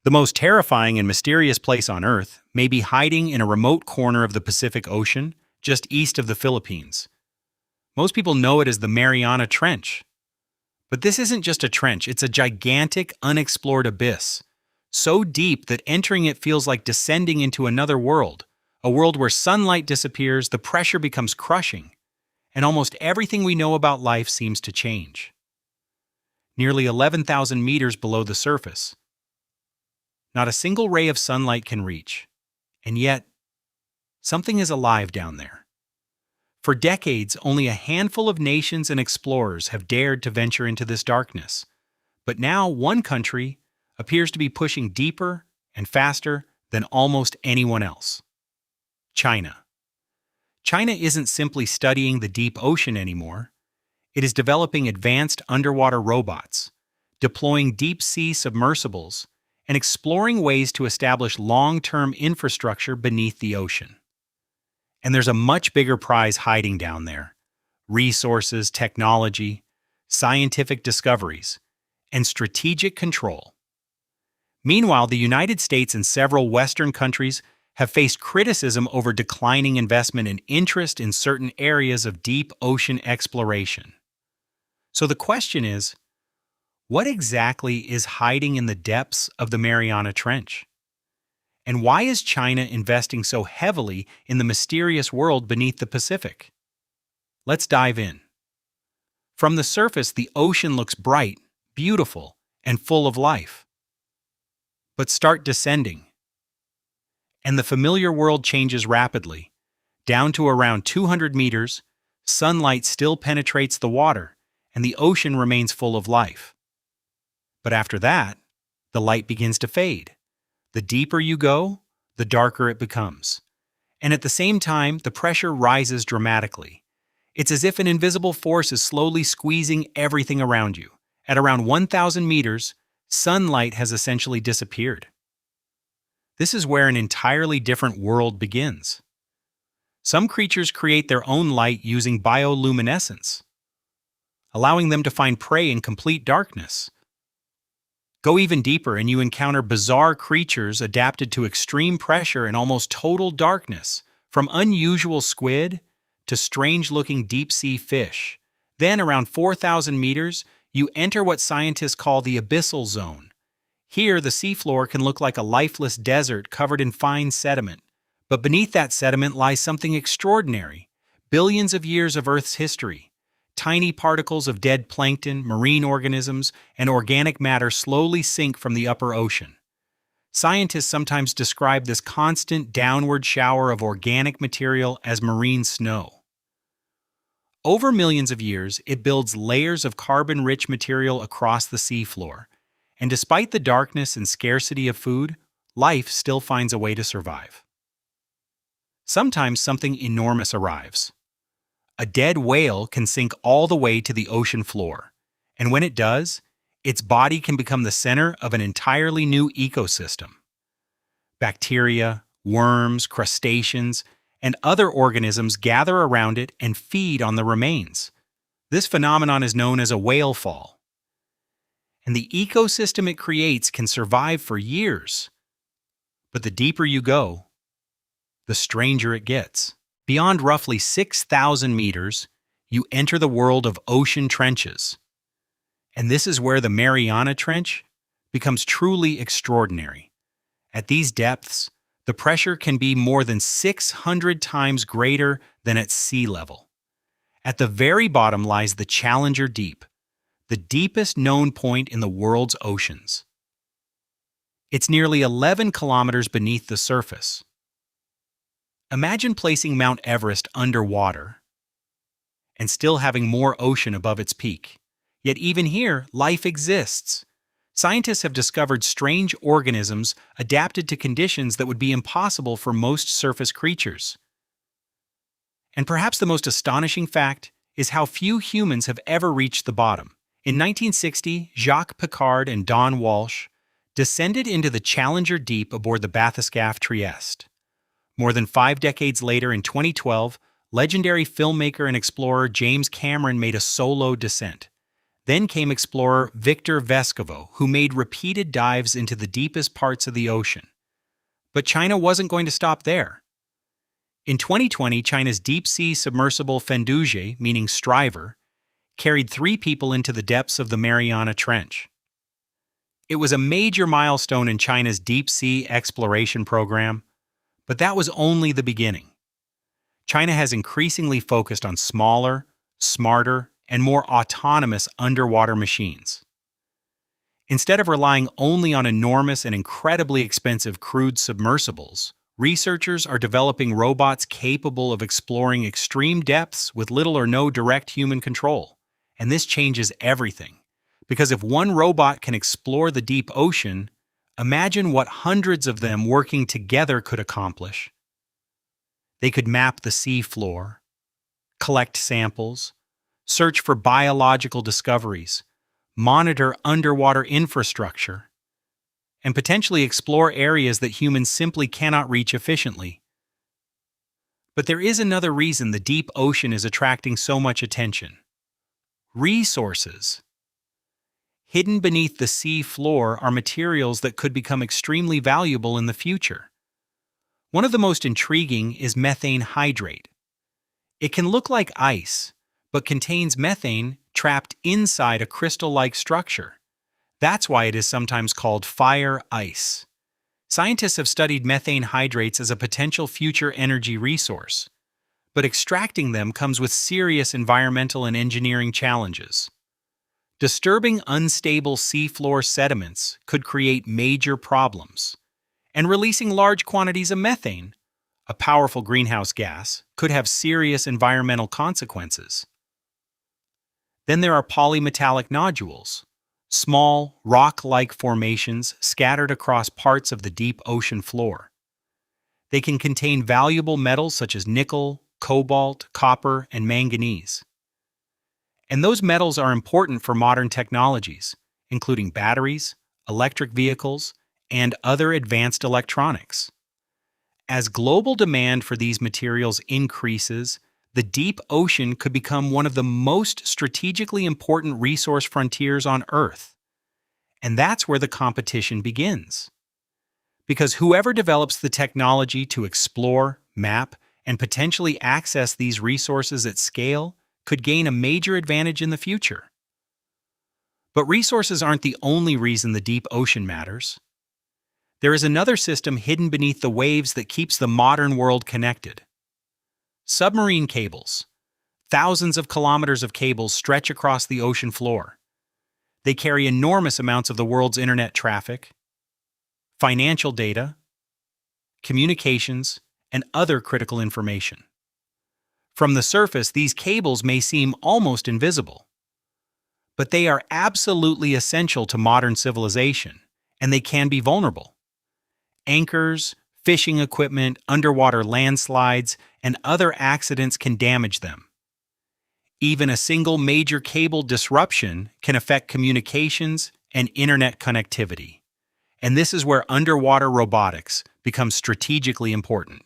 The most terrifying and mysterious place on Earth may be hiding in a remote corner of the Pacific Ocean, just east of the Philippines. Most people know it as the Mariana Trench. But this isn't just a trench, it's a gigantic, unexplored abyss. So deep that entering it feels like descending into another world, a world where sunlight disappears, the pressure becomes crushing, and almost everything we know about life seems to change. Nearly 11,000 meters below the surface, not a single ray of sunlight can reach. And yet, something is alive down there. For decades, only a handful of nations and explorers have dared to venture into this darkness. But now, one country appears to be pushing deeper and faster than almost anyone else. China. China isn't simply studying the deep ocean anymore. It is developing advanced underwater robots, deploying deep-sea submersibles, and exploring ways to establish long-term infrastructure beneath the ocean. And there's a much bigger prize hiding down there: resources, technology, scientific discoveries, and strategic control. Meanwhile, the United States and several Western countries have faced criticism over declining investment and interest in certain areas of deep ocean exploration. So the question is, what exactly is hiding in the depths of the Mariana Trench? And why is China investing so heavily in the mysterious world beneath the Pacific? Let's dive in. From the surface, the ocean looks bright, beautiful, and full of life. But start descending, and the familiar world changes rapidly. Down to around 200 meters, sunlight still penetrates the water, and the ocean remains full of life. But after that, the light begins to fade. The deeper you go, the darker it becomes. And at the same time, the pressure rises dramatically. It's as if an invisible force is slowly squeezing everything around you. At around 1,000 meters, sunlight has essentially disappeared. This is where an entirely different world begins. Some creatures create their own light using bioluminescence, allowing them to find prey in complete darkness. Go even deeper and you encounter bizarre creatures adapted to extreme pressure and almost total darkness, from unusual squid to strange-looking deep-sea fish. Then, around 4,000 meters, you enter what scientists call the abyssal zone. Here, the seafloor can look like a lifeless desert covered in fine sediment. But beneath that sediment lies something extraordinary: billions of years of Earth's history. Tiny particles of dead plankton, marine organisms, and organic matter slowly sink from the upper ocean. Scientists sometimes describe this constant downward shower of organic material as marine snow. Over millions of years, it builds layers of carbon-rich material across the seafloor. And despite the darkness and scarcity of food, life still finds a way to survive. Sometimes something enormous arrives. A dead whale can sink all the way to the ocean floor, and when it does, its body can become the center of an entirely new ecosystem. Bacteria, worms, crustaceans, and other organisms gather around it and feed on the remains. This phenomenon is known as a whale fall. And the ecosystem it creates can survive for years. But the deeper you go, the stranger it gets. Beyond roughly 6,000 meters, you enter the world of ocean trenches. And this is where the Mariana Trench becomes truly extraordinary. At these depths, the pressure can be more than 600 times greater than at sea level. At the very bottom lies the Challenger Deep, the deepest known point in the world's oceans. It's nearly 11 kilometers beneath the surface. Imagine placing Mount Everest underwater and still having more ocean above its peak. Yet even here, life exists. Scientists have discovered strange organisms adapted to conditions that would be impossible for most surface creatures. And perhaps the most astonishing fact is how few humans have ever reached the bottom. In 1960, Jacques Piccard and Don Walsh descended into the Challenger Deep aboard the bathyscaphe Trieste. More than 5 decades later, in 2012, legendary filmmaker and explorer James Cameron made a solo descent. Then came explorer Victor Vescovo, who made repeated dives into the deepest parts of the ocean. But China wasn't going to stop there. In 2020, China's deep-sea submersible Fenduje, meaning striver, carried 3 people into the depths of the Mariana Trench. It was a major milestone in China's deep-sea exploration program, but that was only the beginning. China has increasingly focused on smaller, smarter, and more autonomous underwater machines. Instead of relying only on enormous and incredibly expensive crewed submersibles, researchers are developing robots capable of exploring extreme depths with little or no direct human control. And this changes everything. Because if one robot can explore the deep ocean, imagine what hundreds of them working together could accomplish. They could map the seafloor, collect samples, search for biological discoveries, monitor underwater infrastructure, and potentially explore areas that humans simply cannot reach efficiently. But there is another reason the deep ocean is attracting so much attention. Resources. Hidden beneath the sea floor are materials that could become extremely valuable in the future. One of the most intriguing is methane hydrate. It can look like ice, but contains methane trapped inside a crystal-like structure. That's why it is sometimes called fire ice. Scientists have studied methane hydrates as a potential future energy resource, but extracting them comes with serious environmental and engineering challenges. Disturbing unstable seafloor sediments could create major problems, and releasing large quantities of methane, a powerful greenhouse gas, could have serious environmental consequences. Then there are polymetallic nodules, small, rock-like formations scattered across parts of the deep ocean floor. They can contain valuable metals such as nickel, cobalt, copper, and manganese. And those metals are important for modern technologies, including batteries, electric vehicles, and other advanced electronics. As global demand for these materials increases, the deep ocean could become one of the most strategically important resource frontiers on Earth. And that's where the competition begins. Because whoever develops the technology to explore, map, and potentially access these resources at scale could gain a major advantage in the future. But resources aren't the only reason the deep ocean matters. There is another system hidden beneath the waves that keeps the modern world connected. Submarine cables. Thousands of kilometers of cables stretch across the ocean floor. They carry enormous amounts of the world's internet traffic, financial data, communications, and other critical information. From the surface, these cables may seem almost invisible. But they are absolutely essential to modern civilization, and they can be vulnerable. Anchors, fishing equipment, underwater landslides, and other accidents can damage them. Even a single major cable disruption can affect communications and internet connectivity. And this is where underwater robotics becomes strategically important.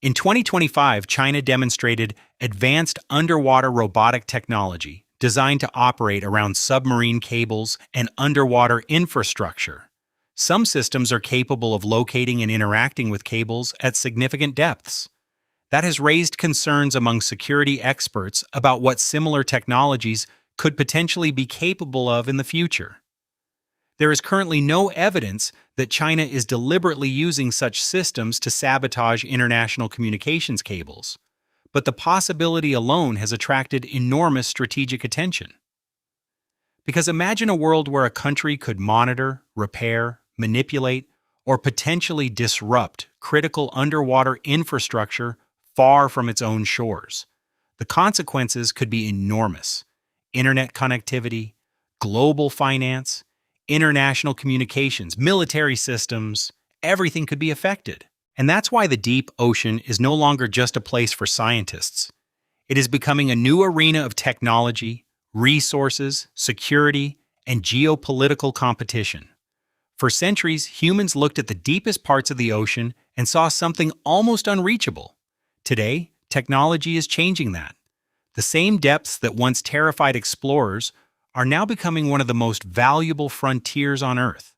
In 2025, China demonstrated advanced underwater robotic technology designed to operate around submarine cables and underwater infrastructure. Some systems are capable of locating and interacting with cables at significant depths. That has raised concerns among security experts about what similar technologies could potentially be capable of in the future. There is currently no evidence that China is deliberately using such systems to sabotage international communications cables, but the possibility alone has attracted enormous strategic attention. Because imagine a world where a country could monitor, repair, manipulate, or potentially disrupt critical underwater infrastructure far from its own shores. The consequences could be enormous. Internet connectivity, global finance, international communications, military systems, everything could be affected. And that's why the deep ocean is no longer just a place for scientists. It is becoming a new arena of technology, resources, security, and geopolitical competition. For centuries, humans looked at the deepest parts of the ocean and saw something almost unreachable. Today, technology is changing that. The same depths that once terrified explorers are now becoming one of the most valuable frontiers on Earth.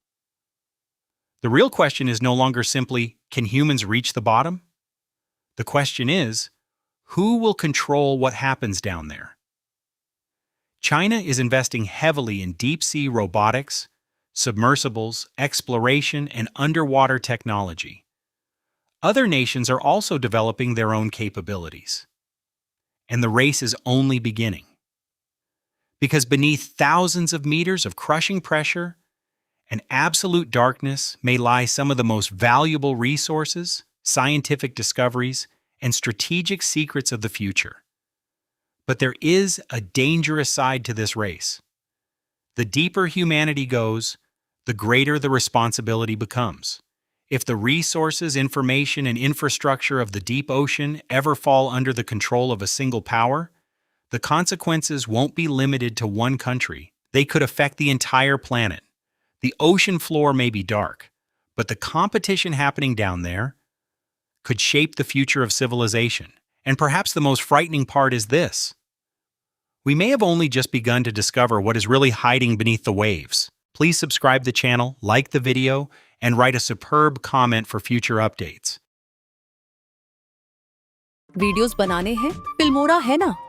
The real question is no longer simply, can humans reach the bottom? The question is, who will control what happens down there? China is investing heavily in deep-sea robotics, submersibles, exploration, and underwater technology. Other nations are also developing their own capabilities. And the race is only beginning. Because beneath thousands of meters of crushing pressure and absolute darkness may lie some of the most valuable resources, scientific discoveries, and strategic secrets of the future. But there is a dangerous side to this race. The deeper humanity goes, the greater the responsibility becomes. If the resources, information, and infrastructure of the deep ocean ever fall under the control of a single power, the consequences won't be limited to one country. They could affect the entire planet. The ocean floor may be dark, but the competition happening down there could shape the future of civilization. And perhaps the most frightening part is this. We may have only just begun to discover what is really hiding beneath the waves. Please subscribe to the channel, like the video, and write a superb comment for future updates. Videos बनाने हैं Filmora है ना।